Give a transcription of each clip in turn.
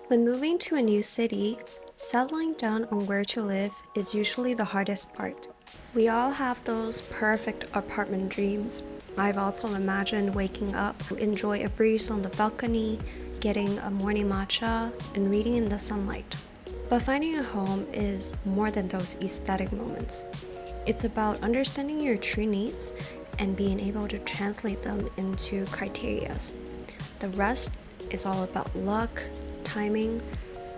When moving to a new city, settling down on where to live is usually the hardest part. We all have those perfect apartment dreams. I've also imagined waking up to enjoy a breeze on the balcony, getting a morning matcha, and reading in the sunlight. But finding a home is more than those aesthetic moments. It's about understanding your true needs and being able to translate them into criterias. The rest is all about luck, timing,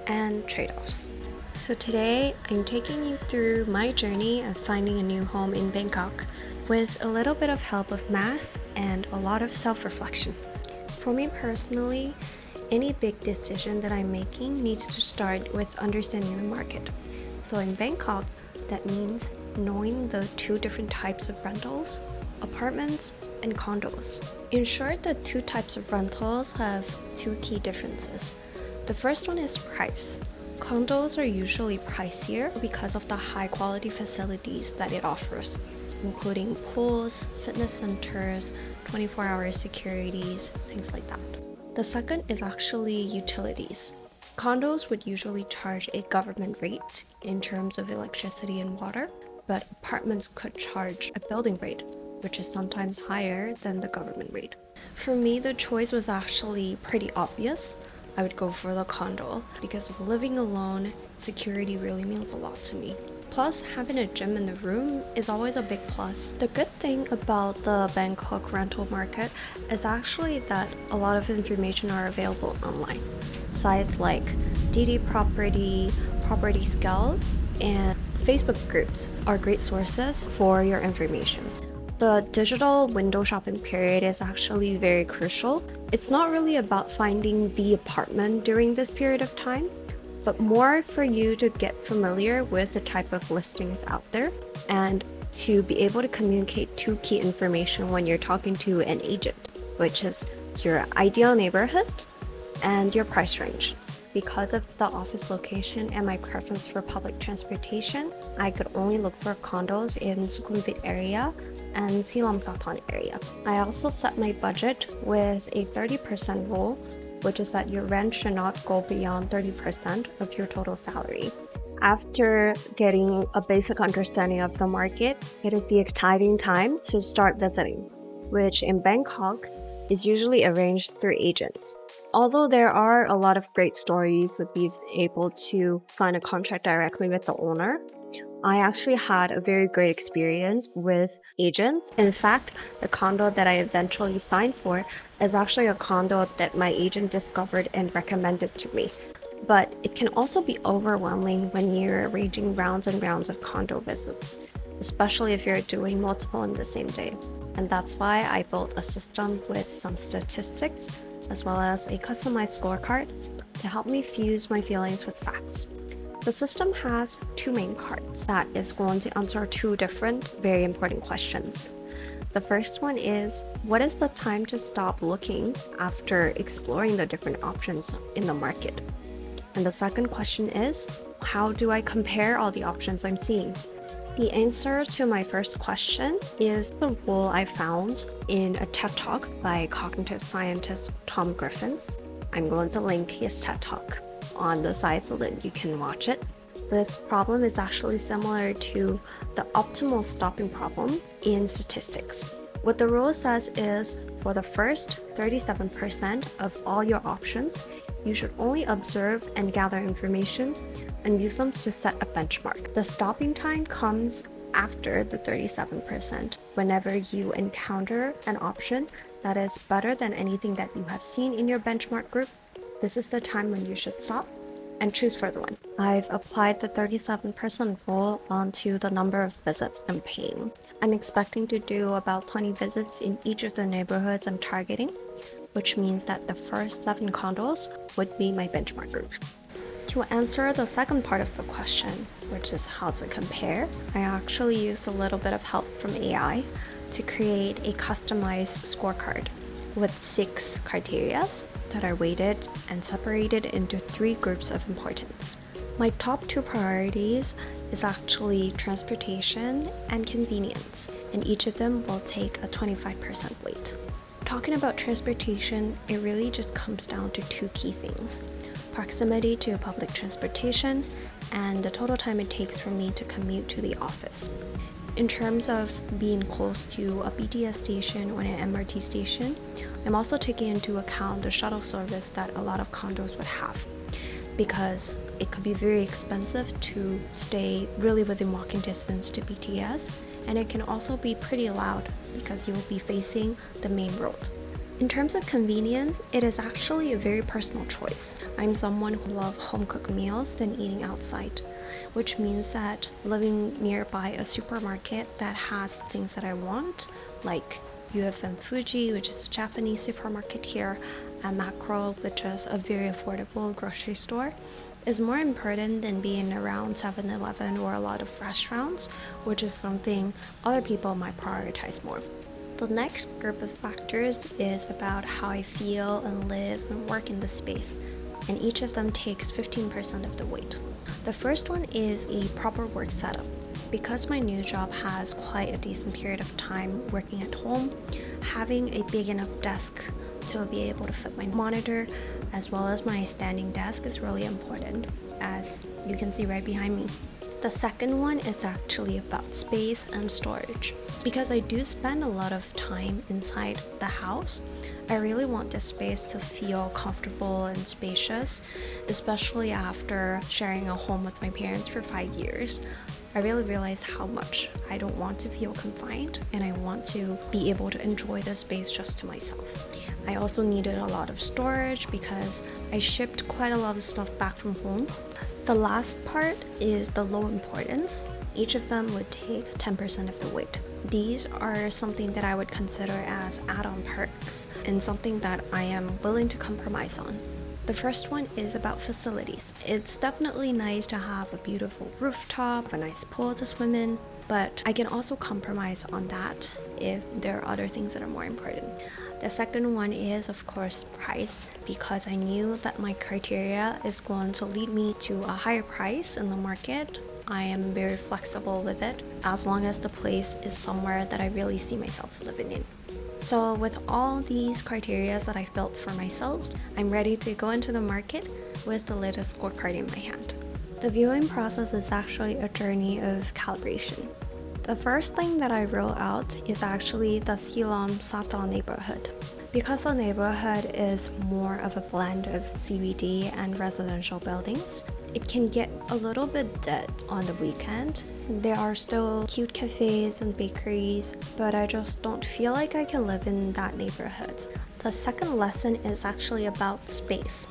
and trade-offs. So today, I'm taking you through my journey of finding a new home in Bangkok with a little bit of help of math and a lot of self-reflection. For me personally, any big decision that I'm making needs to start with understanding the market. So in Bangkok, that means knowing the two different types of rentals, apartments and condos. In short, the two types of rentals have two key differences. The first one is price. Condos are usually pricier because of the high quality facilities that it offers, including pools, fitness centers, 24-hour securities, things like that. The second is actually utilities. Condos would usually charge a government rate in terms of electricity and water, but apartments could charge a building rate, which is sometimes higher than the government rate. For me, the choice was actually pretty obvious. I would go for the condo because of living alone, security really means a lot to me. Plus, having a gym in the room is always a big plus. The good thing about the Bangkok rental market is actually that a lot of information are available online. Sites like DD Property, Property Scout, and Facebook groups are great sources for your information. The digital window shopping period is actually very crucial. It's not really about finding the apartment during this period of time, but more for you to get familiar with the type of listings out there and to be able to communicate two key information when you're talking to an agent, which is your ideal neighborhood and your price range. Because of the office location and my preference for public transportation, I could only look for condos in Sukhumvit area and Silam Satan area. I also set my budget with a 30% rule, which is that your rent should not go beyond 30% of your total salary. After getting a basic understanding of the market, it is the exciting time to start visiting, which in Bangkok is usually arranged through agents. Although there are a lot of great stories of being able to sign a contract directly with the owner, I actually had a very great experience with agents. In fact, the condo that I eventually signed for is actually a condo that my agent discovered and recommended to me. But it can also be overwhelming when you're arranging rounds and rounds of condo visits, especially if you're doing multiple in the same day. And that's why I built a system with some statistics as well as a customized scorecard to help me fuse my feelings with facts. The system has two main cards that is going to answer two different, very important questions. The first one is, what is the time to stop looking after exploring the different options in the market? And the second question is, how do I compare all the options I'm seeing? The answer to my first question is the rule I found in a TED Talk by cognitive scientist Tom Griffiths. I'm going to link his TED Talk on the side so that you can watch it. This problem is actually similar to the optimal stopping problem in statistics. What the rule says is, for the first 37% of all your options, you should only observe and gather information and use them to set a benchmark. The stopping time comes after the 37%. Whenever you encounter an option that is better than anything that you have seen in your benchmark group, this is the time when you should stop and choose for the one. I've applied the 37% rule onto the number of visits I'm paying. I'm expecting to do about 20 visits in each of the neighborhoods I'm targeting, which means that the first 7 condos would be my benchmark group. To answer the second part of the question, which is how to compare, I actually used a little bit of help from AI to create a customized scorecard with 6 criteria that are weighted and separated into 3 groups of importance. My top 2 priorities is actually transportation and convenience, and each of them will take a 25% weight. Talking about transportation, it really just comes down to 2 key things: proximity to public transportation, and the total time it takes for me to commute to the office. In terms of being close to a BTS station or an MRT station, I'm also taking into account the shuttle service that a lot of condos would have, because it could be very expensive to stay really within walking distance to BTS, and it can also be pretty loud because you'll be facing the main road. In terms of convenience, it is actually a very personal choice. I'm someone who loves home-cooked meals than eating outside, which means that living nearby a supermarket that has things that I want, like UFM Fuji, which is a Japanese supermarket here, and Macro, which is a very affordable grocery store, is more important than being around 7-Eleven or a lot of restaurants, which is something other people might prioritize more. The next group of factors is about how I feel and live and work in the space, and each of them takes 15% of the weight. The first one is a proper work setup. Because my new job has quite a decent period of time working at home, having a big enough desk to be able to fit my monitor as well as my standing desk is really important, as you can see right behind me. The second one is actually about space and storage. Because I do spend a lot of time inside the house, I really want this space to feel comfortable and spacious, especially after sharing a home with my parents for 5 years. I really realized how much I don't want to feel confined, and I want to be able to enjoy the space just to myself. I also needed a lot of storage because I shipped quite a lot of stuff back from home. The last part is the low importance. Each of them would take 10% of the weight. These are something that I would consider as add-on perks and something that I am willing to compromise on. The first one is about facilities. It's definitely nice to have a beautiful rooftop, a nice pool to swim in, but I can also compromise on that if there are other things that are more important. The second one is, of course, price, because I knew that my criteria is going to lead me to a higher price in the market. I am very flexible with it as long as the place is somewhere that I really see myself living in. So with all these criteria that I've built for myself, I'm ready to go into the market with the latest scorecard in my hand. The viewing process is actually a journey of calibration. The first thing that I roll out is actually the Silom Sata neighborhood. Because the neighborhood is more of a blend of CBD and residential buildings, it can get a little bit dead on the weekend. There are still cute cafes and bakeries, but I just don't feel like I can live in that neighborhood. The second lesson is actually about space,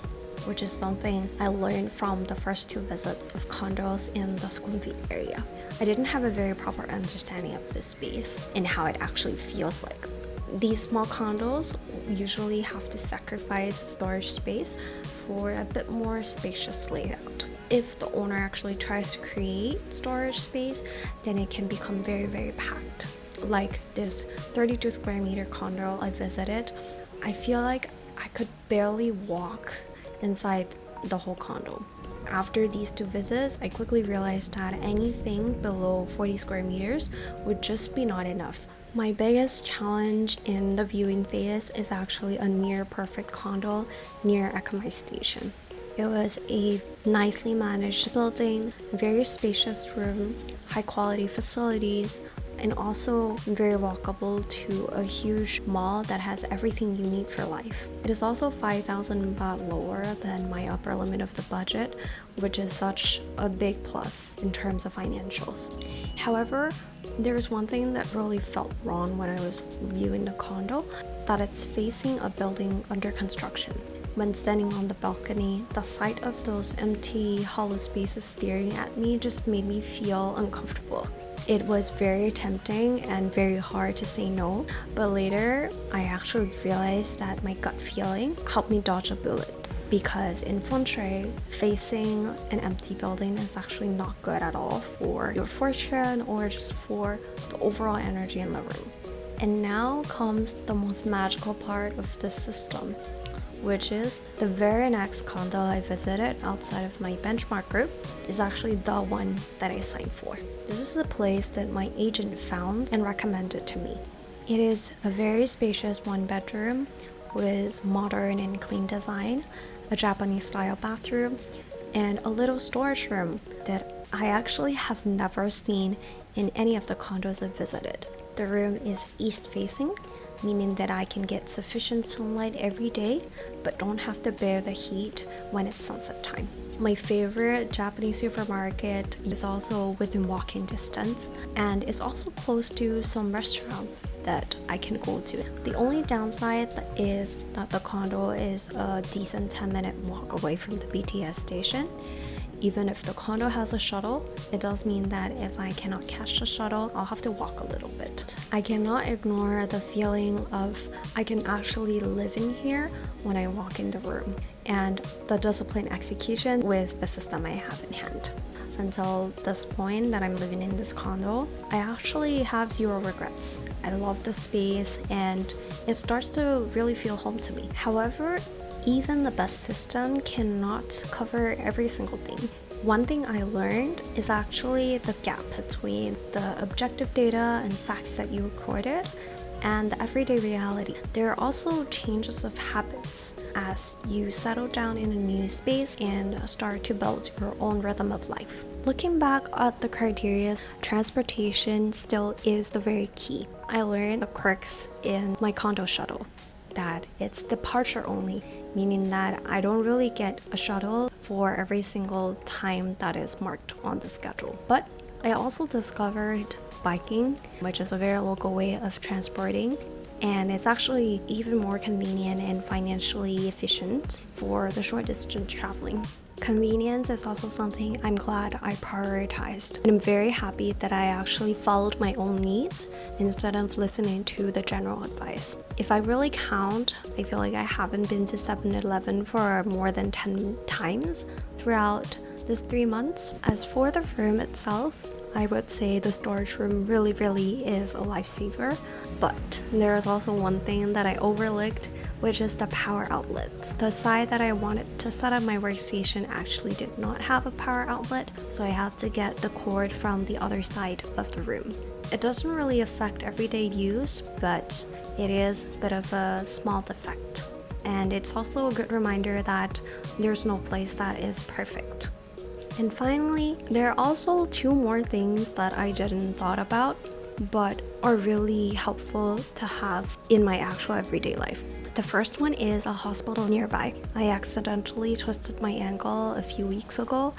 which is something I learned from the first 2 visits of condos in the Sukhumvit area. I didn't have a very proper understanding of this space and how it actually feels like. These small condos usually have to sacrifice storage space for a bit more spacious layout. If the owner actually tries to create storage space, then it can become very, very packed. Like this 32 square meter condo I visited, I feel like I could barely walk inside the whole condo. After these 2 visits, I quickly realized that anything below 40 square meters would just be not enough. My biggest challenge in the viewing phase is actually a near perfect condo near Akamai station. It was a nicely managed building, very spacious room, high quality facilities, and also very walkable to a huge mall that has everything you need for life. It is also 5,000 baht lower than my upper limit of the budget, which is such a big plus in terms of financials. However, there's one thing that really felt wrong when I was viewing the condo, that it's facing a building under construction. When standing on the balcony, the sight of those empty, hollow spaces staring at me just made me feel uncomfortable. It was very tempting and very hard to say no, but later I actually realized that my gut feeling helped me dodge a bullet. Because in feng shui, facing an empty building is actually not good at all for your fortune or just for the overall energy in the room. And now comes the most magical part of this system, which is the very next condo I visited outside of my benchmark group is actually the one that I signed for. This is a place that my agent found and recommended to me. It is a very spacious 1 bedroom with modern and clean design, a Japanese style bathroom, and a little storage room that I actually have never seen in any of the condos I've visited. The room is east facing, meaning that I can get sufficient sunlight every day but don't have to bear the heat when it's sunset time. My favorite Japanese supermarket is also within walking distance, and it's also close to some restaurants that I can go to. The only downside is that the condo is a decent 10-minute walk away from the BTS station. Even if the condo has a shuttle, it does mean that if I cannot catch the shuttle, I'll have to walk a little bit. I cannot ignore the feeling of I can actually live in here when I walk in the room, and the disciplined execution with the system I have in hand. Until this point that I'm living in this condo, I actually have zero regrets. I love the space and it starts to really feel home to me. However, even the best system cannot cover every single thing. One thing I learned is actually the gap between the objective data and facts that you recorded and the everyday reality. There are also changes of habits as you settle down in a new space and start to build your own rhythm of life. Looking back at the criteria, transportation still is the very key. I learned the quirks in my condo shuttle, that it's departure only, meaning that I don't really get a shuttle for every single time that is marked on the schedule. But I also discovered biking, which is a very local way of transporting, and it's actually even more convenient and financially efficient for the short distance traveling. Convenience is also something I'm glad I prioritized, and I'm very happy that I actually followed my own needs instead of listening to the general advice. If I really count, I feel like I haven't been to 7-Eleven for more than 10 times throughout this 3 months. As for the room itself, I would say the storage room really is a lifesaver, but there is also one thing that I overlooked, which is the power outlet. The side that I wanted to set up my workstation actually did not have a power outlet, so I had to get the cord from the other side of the room. It doesn't really affect everyday use, but it is a bit of a small defect. And it's also a good reminder that there's no place that is perfect. And finally, there are also 2 more things that I didn't thought about, but are really helpful to have in my actual everyday life. The first one is a hospital nearby. I accidentally twisted my ankle a few weeks ago,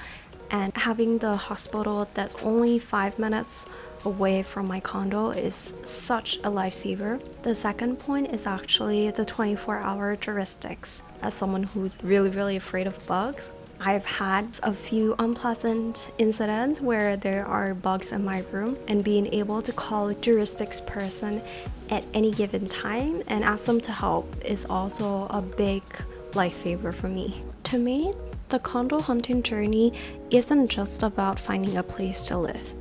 and having the hospital that's only 5 minutes away from my condo is such a lifesaver. The second point is actually the 24-hour heuristics. As someone who's really afraid of bugs, I've had a few unpleasant incidents where there are bugs in my room, and being able to call a heuristics person at any given time and ask them to help is also a big lifesaver for me. To me, the condo hunting journey isn't just about finding a place to live.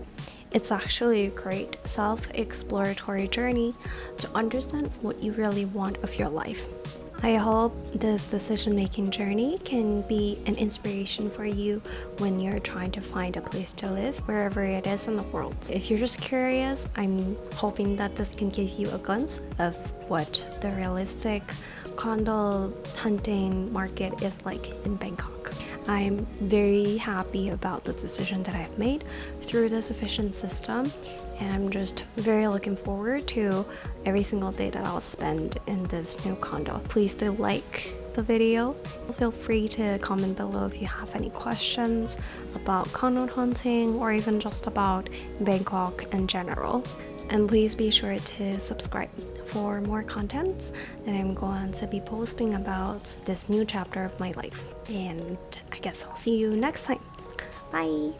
It's actually a great self-exploratory journey to understand what you really want of your life. I hope this decision-making journey can be an inspiration for you when you're trying to find a place to live wherever it is in the world. If you're just curious, I'm hoping that this can give you a glimpse of what the realistic condo hunting market is like in Bangkok. I'm very happy about the decision that I've made through this efficient system, and I'm just very looking forward to every single day that I'll spend in this new condo. Please do like the video. Feel free to comment below if you have any questions about condo hunting or even just about Bangkok in general. And please be sure to subscribe for more content that I'm going to be posting about this new chapter of my life. And I guess I'll see you next time. Bye!